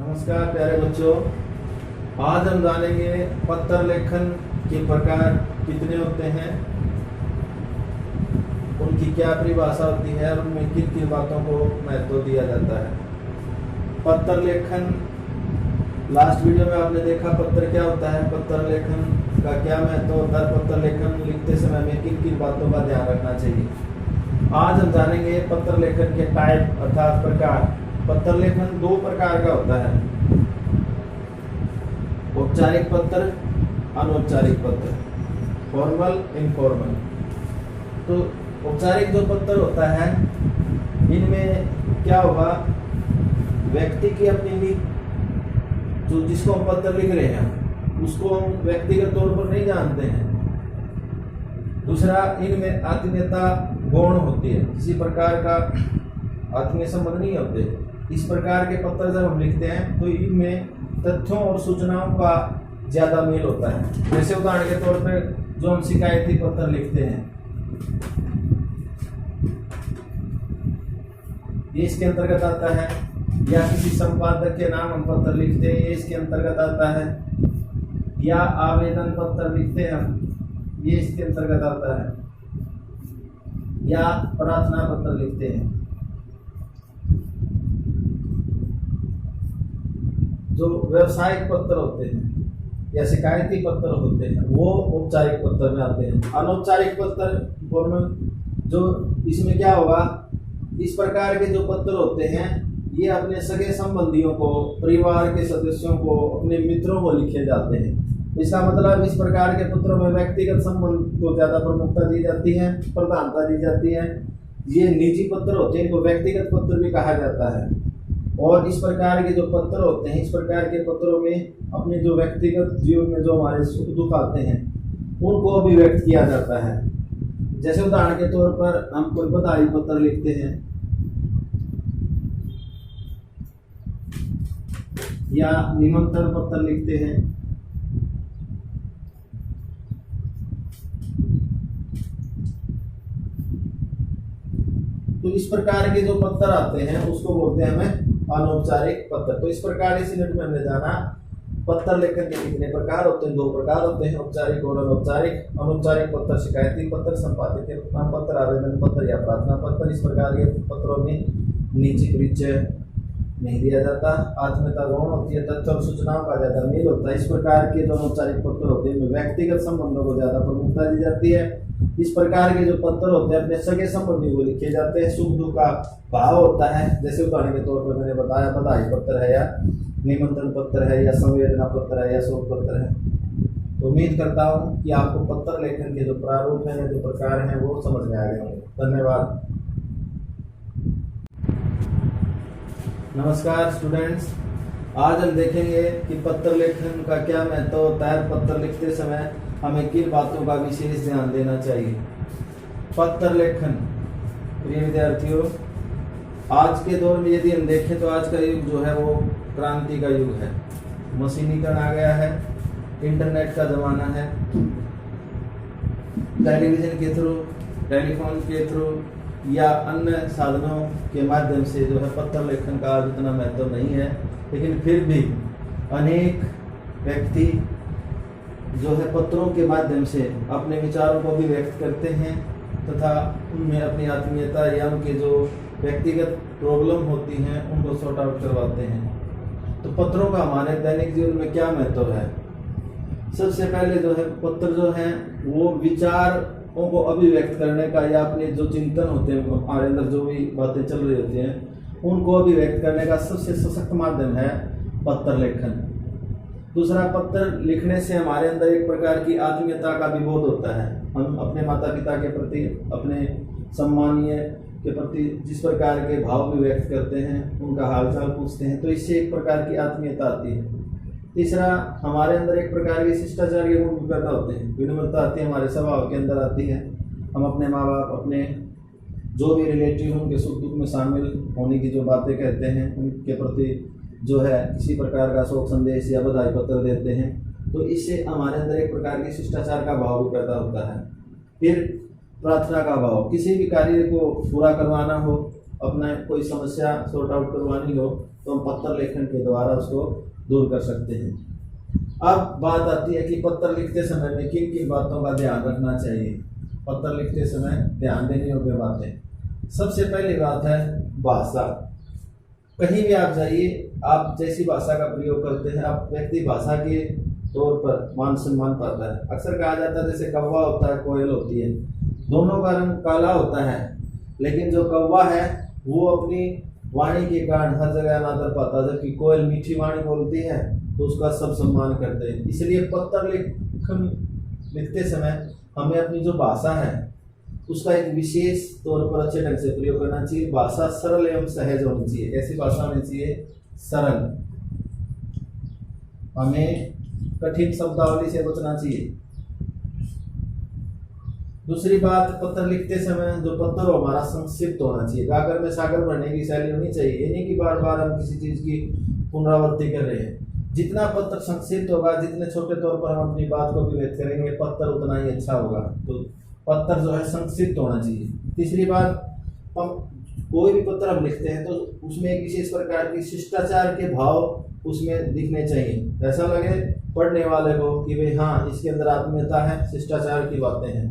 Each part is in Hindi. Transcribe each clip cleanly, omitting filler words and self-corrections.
नमस्कार प्यारे बच्चों। आज हम जानेंगे पत्र लेखन के प्रकार कितने होते हैं, उनकी क्या परिभाषा होती है और उनमें किन किन बातों को महत्व दिया जाता है। पत्र लेखन, लास्ट वीडियो में आपने देखा पत्र क्या होता है, पत्र लेखन का क्या महत्व होता है, पत्र लेखन लिखते समय में किन किन बातों का ध्यान रखना चाहिए। आज हम जानेंगे पत्र लेखन के टाइप अर्थात प्रकार। पत्र लेखन दो प्रकार का होता है, औपचारिक पत्र, अनौपचारिक पत्र, फॉर्मल, इनफॉर्मल। तो औपचारिक जो पत्र होता है, इनमें क्या होगा, व्यक्ति की अपनी जो जिसको हम पत्र लिख रहे हैं उसको हम व्यक्तिगत तौर पर नहीं जानते हैं। दूसरा, इनमें आत्मीयता गौण होती है, किसी प्रकार का आत्मीय संबंध नहीं होते। इस प्रकार के पत्र जब हम लिखते हैं तो इनमें तथ्यों और सूचनाओं का ज्यादा मेल होता है। जैसे उदाहरण के तौर पर जो हम शिकायती पत्र लिखते हैं, ये इसके अंतर्गत आता है, या किसी संपादक के नाम हम पत्र लिखते हैं, ये इसके अंतर्गत आता है, या आवेदन पत्र लिखते हैं हम, ये इसके अंतर्गत आता है, या प्रार्थना पत्र लिखते हैं। जो व्यवसायिक पत्र होते हैं या शिकायती पत्र होते हैं वो औपचारिक पत्र में आते हैं। अनौपचारिक पत्र फॉर्मल, जो इसमें क्या होगा, इस प्रकार के जो पत्र होते हैं ये अपने सगे संबंधियों को, परिवार के सदस्यों को, अपने मित्रों को लिखे जाते हैं। इसका मतलब इस प्रकार के पत्रों में व्यक्तिगत संबंध को ज्यादा प्रमुखता दी जाती है, प्रधानता दी जाती है। ये निजी पत्र होते हैं, इनको व्यक्तिगत पत्र भी कहा जाता है। और इस प्रकार के जो पत्र होते हैं, इस प्रकार के पत्रों में अपने जो व्यक्तिगत जीवन में जो हमारे सुख दुख आते हैं उनको अभिव्यक्त किया जाता है। जैसे उदाहरण के तौर पर हम कोई बधाई पत्र लिखते हैं या निमंत्रण पत्र लिखते हैं, तो इस प्रकार के जो पत्र आते हैं उसको बोलते हैं हमें अनौपचारिक पत्र। तो इस प्रकार इस यूनिट में हमने जाना पत्र लेखन के कितने प्रकार होते हैं। दो प्रकार होते हैं, औपचारिक और अनौपचारिक। अनौपचारिक पत्र शिकायती पत्र, संपादकीय पत्र, आवेदन पत्र या प्रार्थना पत्र। इस प्रकार के पत्रों में निजी परिचय नहीं दिया जाता, आत्मीयता गौण होती है, तथ्य और सूचनाओं का ज्यादा मेल होता है। इस प्रकार के जो अनौपचारिक पत्र होते हैं व्यक्तिगत संबंधों को ज्यादा प्रमुखता दी जाती है। इस प्रकार के जो पत्र होते हैं अपने सगे संबंधी को लिखे जाते हैं, सुख दुख का भाव होता है। जैसे उदाहरण के तौर पर मैंने बताया बधाई पत्र है, या निमंत्रण पत्र है, या संवेदना पत्र है, या शोक पत्र है। तो उम्मीद करता हूँ कि आपको पत्र लेखन के जो प्रारूप हैं, जो प्रकार हैं, वो समझ में आ गए होंगे। धन्यवाद। नमस्कार स्टूडेंट्स, आज हम देखेंगे कि पत्र लेखन का क्या महत्व होता है। पत्र लिखते समय हमें किन बातों का विशेष ध्यान देना चाहिए। पत्र लेखन, प्रिय विद्यार्थियों, आज के दौर में यदि हम देखें तो आज का युग जो है वो क्रांति का युग है। मशीनीकरण आ गया है, इंटरनेट का जमाना है। टेलीविजन के थ्रू, टेलीफोन के थ्रू या अन्य साधनों के माध्यम से जो है पत्र लेखन का इतना महत्व नहीं है, लेकिन फिर भी अनेक व्यक्ति जो है पत्रों के माध्यम से अपने विचारों को भी व्यक्त करते हैं तथा उनमें अपनी आत्मीयता या उनके जो व्यक्तिगत प्रॉब्लम होती हैं उनको सॉर्ट आउट करवाते हैं। तो पत्रों का हमारे दैनिक जीवन में क्या महत्व है। सबसे पहले जो है पत्र जो है वो विचारों को अभिव्यक्त करने का, या अपने जो चिंतन होते हैं हमारे अंदर जो भी बातें चल रही होती हैं उनको अभिव्यक्त करने का सबसे सशक्त माध्यम है पत्र लेखन। दूसरा, पत्र लिखने से हमारे अंदर एक प्रकार की आत्मीयता का भी बोध होता है। हम अपने माता पिता के प्रति, अपने सम्मानीय के प्रति जिस प्रकार के भाव भी व्यक्त करते हैं, उनका हालचाल पूछते हैं, तो इससे एक प्रकार की आत्मीयता आती है। तीसरा, हमारे अंदर एक प्रकार के शिष्टाचार के गुण पैदा होते हैं, विनम्रता आती है, हमारे स्वभाव के अंदर आती है। हम अपने माँ बाप, अपने जो भी रिलेटिव उनके सुख दुख में शामिल होने की जो बातें कहते हैं, उनके प्रति जो है किसी प्रकार का शोक संदेश या बधाई पत्र देते हैं, तो इससे हमारे अंदर एक प्रकार के शिष्टाचार का भाव भी पैदा होता है। फिर प्रार्थना का भाव, किसी भी कार्य को पूरा करवाना हो, अपना कोई समस्या सॉर्ट आउट करवानी हो तो हम पत्र लेखन के द्वारा उसको दूर कर सकते हैं। अब बात आती है कि पत्र लिखते समय में किन किन बातों का ध्यान रखना चाहिए। पत्र लिखते समय ध्यान देने योग्य बातें, सबसे पहली बात है भाषा। कहीं भी आप जाइए, आप जैसी भाषा का प्रयोग करते हैं, आप व्यक्ति भाषा के तौर पर मान सम्मान पाता है। अक्सर कहा जाता है जैसे कौवा होता है, कोयल होती है, दोनों का रंग काला होता है, लेकिन जो कौवा है वो अपनी वाणी के कारण हर जगह अनादर पाता है, जबकि कोयल मीठी वाणी बोलती है तो उसका सब सम्मान करते हैं। इसलिए पत्र लिखते समय हमें अपनी जो भाषा है उसका एक विशेष तौर पर अच्छे ढंग से प्रयोग करना चाहिए। भाषा सरल एवं सहज होनी चाहिए। कैसी भाषा होनी चाहिए? सरल। हमें कठिन शब्दावली से बचना चाहिए। दूसरी बात, पत्र लिखते समय जो पत्र हो हमारा संक्षिप्त होना चाहिए। गागर में सागर भरने की शैली होनी चाहिए। ये नहीं कि बार बार हम किसी चीज की पुनरावृत्ति कर रहे हैं। जितना पत्र संक्षिप्त होगा, जितने छोटे तौर पर हम अपनी बात को भी व्यक्त करेंगे, पत्र उतना ही अच्छा होगा। तो पत्र जो है संक्षिप्त होना चाहिए। तीसरी बात, हम कोई भी पत्र हम लिखते हैं तो उसमें एक विशेष प्रकार की शिष्टाचार के भाव उसमें दिखने चाहिए। ऐसा लगे पढ़ने वाले को कि भाई हाँ, इसके अंदर आत्मीयता है, शिष्टाचार की बातें हैं।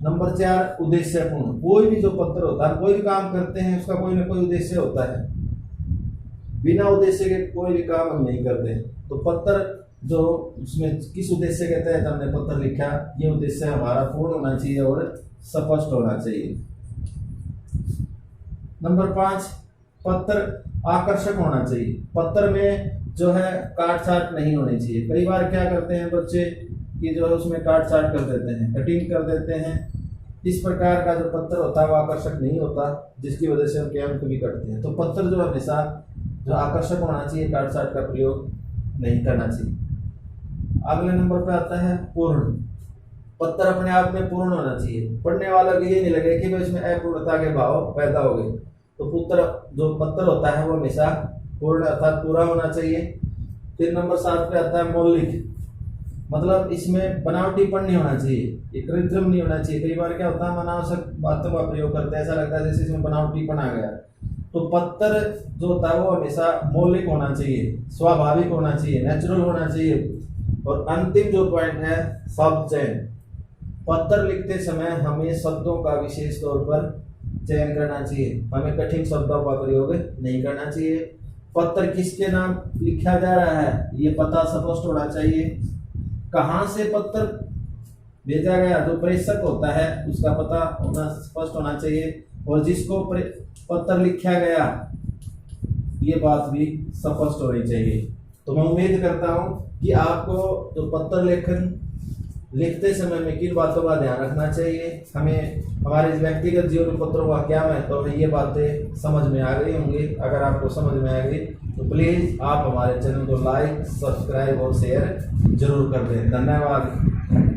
नंबर 4, उद्देश्यपूर्ण। कोई भी जो पत्र होता है, कोई भी काम करते हैं, उसका कोई ना कोई उद्देश्य होता है। बिना उद्देश्य के कोई भी काम हम नहीं करते। तो पत्र जो उसमें किस उद्देश्य के तहत हमने पत्र लिखा, ये उद्देश्य हमारा पूर्ण होना चाहिए और स्पष्ट होना चाहिए। नंबर 5, पत्र आकर्षक होना चाहिए। पत्र में जो है काट छाट नहीं होनी चाहिए। कई बार क्या करते हैं बच्चे कि जो है उसमें काट छाट कर देते हैं, कटिंग कर देते हैं। इस प्रकार का जो पत्र होता है वो आकर्षक नहीं होता, जिसकी वजह से उनके अंक भी कटते हैं। तो पत्र जो हमेशा जो आकर्षक होना चाहिए, काट छाट का प्रयोग नहीं करना चाहिए। अगले नंबर पे आता है पूर्ण। पत्र अपने आप में पूर्ण होना चाहिए। पढ़ने वाला को ये नहीं लगे कि भाई इसमें अपूर्णता के भाव पैदा हो गए। तो जो पत्र होता है वो हमेशा पूर्ण अर्थात पूरा होना चाहिए। फिर नंबर 7 पे आता है मौलिक। मतलब इसमें बनावटीपन नहीं होना चाहिए, ये कृत्रिम नहीं होना चाहिए। कई बार क्या होता है, हम अनावश्यक बातों का प्रयोग करते हैं, ऐसा लगता है जैसे इसमें बनावटीपन आ गया। तो पत्र जो होता है वो हमेशा मौलिक होना चाहिए, स्वाभाविक होना चाहिए, नेचुरल होना चाहिए। और अंतिम जो पॉइंट है, शब्द चयन। पत्र लिखते समय हमें शब्दों का विशेष तौर पर चयन करना चाहिए। हमें कठिन शब्दों का प्रयोग नहीं करना चाहिए। पत्र किसके नाम लिखा जा रहा है ये पता स्पष्ट होना चाहिए। कहाँ से पत्र भेजा गया, जो प्रेषक होता है उसका पता होना स्पष्ट होना चाहिए। और जिसको पत्र लिखा गया ये बात भी स्पष्ट होनी चाहिए। तो मैं उम्मीद करता हूँ कि आपको जो पत्र लेखन लिखते समय में किन बातों का ध्यान रखना चाहिए, हमें हमारे व्यक्तिगत जीवन में पत्रों का क्या महत्व है, ये बातें समझ में आ गई होंगी। अगर आपको समझ में आ गई तो प्लीज़ आप हमारे चैनल को लाइक, सब्सक्राइब और शेयर जरूर कर दें। धन्यवाद।